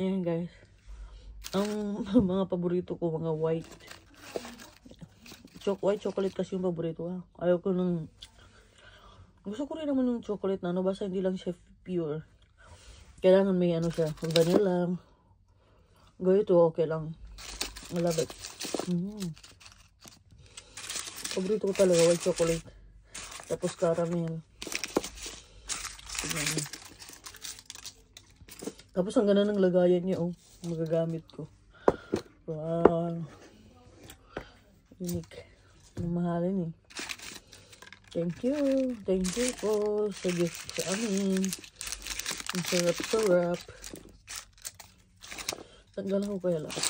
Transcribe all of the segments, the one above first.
Ayan guys. Ang mga paborito ko, mga white. White chocolate kasi yung paborito ha. Ayaw ko ng... Gusto ko rin naman yung chocolate na ano, basta hindi lang siya pure. Kailangan may ano siya, vanilla. Ganito, okay lang. I love it. Paborito ko talaga, white chocolate. Tapos caramel. Tignan. Tapos ang ganda ng lagayan niya, oh. Magagamit ko. Wow. Unique. Mahalin eh. Thank you. Thank you po sa gift sa amin. Ang sarap-sarap. Tanggalan ko kaya lahat.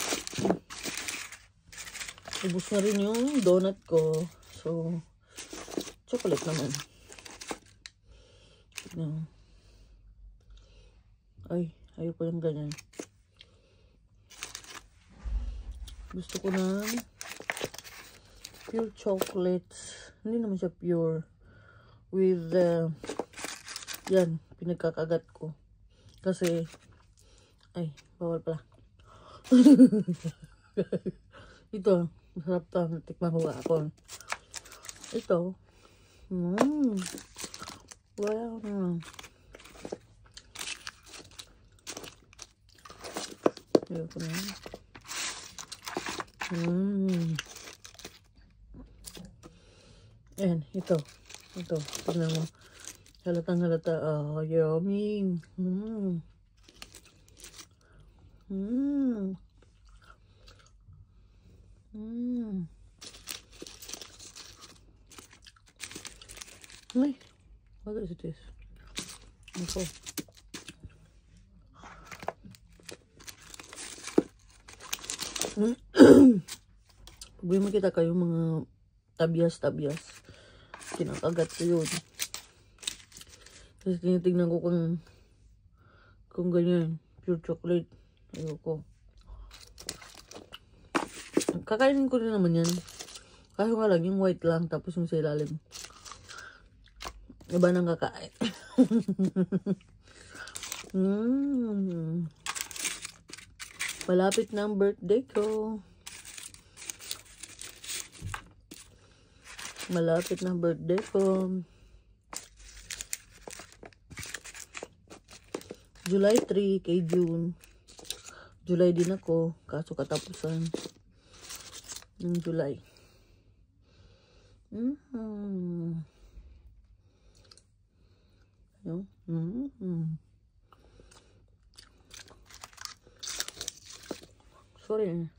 Ubus na rin yung donut ko. So, chocolate naman. No. Ay, ayoko yung ganyan. Gusto ko ng pure chocolates. Hindi naman siya pure. With, yan, pinagkakagat ko. Kasi, ay, bawal pala. Ito, masarap to. Tikman ko ako. Ito, wow naman. Ayoko na. Ayan, ito. Ito, tignan mo. Halatang halata. Oh, yummy. Ay, what is this? Ako. Pag may makita kayo mga tabias-tabias, kinakagat ko yun. Kasi tinitignan ko kung ganyan, pure chocolate. Ayoko. Kakainin ko rin naman yan. Kaso nga lang, yung white lang, tapos yung sa ilalim. Iba nang kakain. Malapit na ang birthday ko. Malapit na ang birthday ko. July 3 kay June. July din ako. Kaso katapusan ng July. No? Sorry.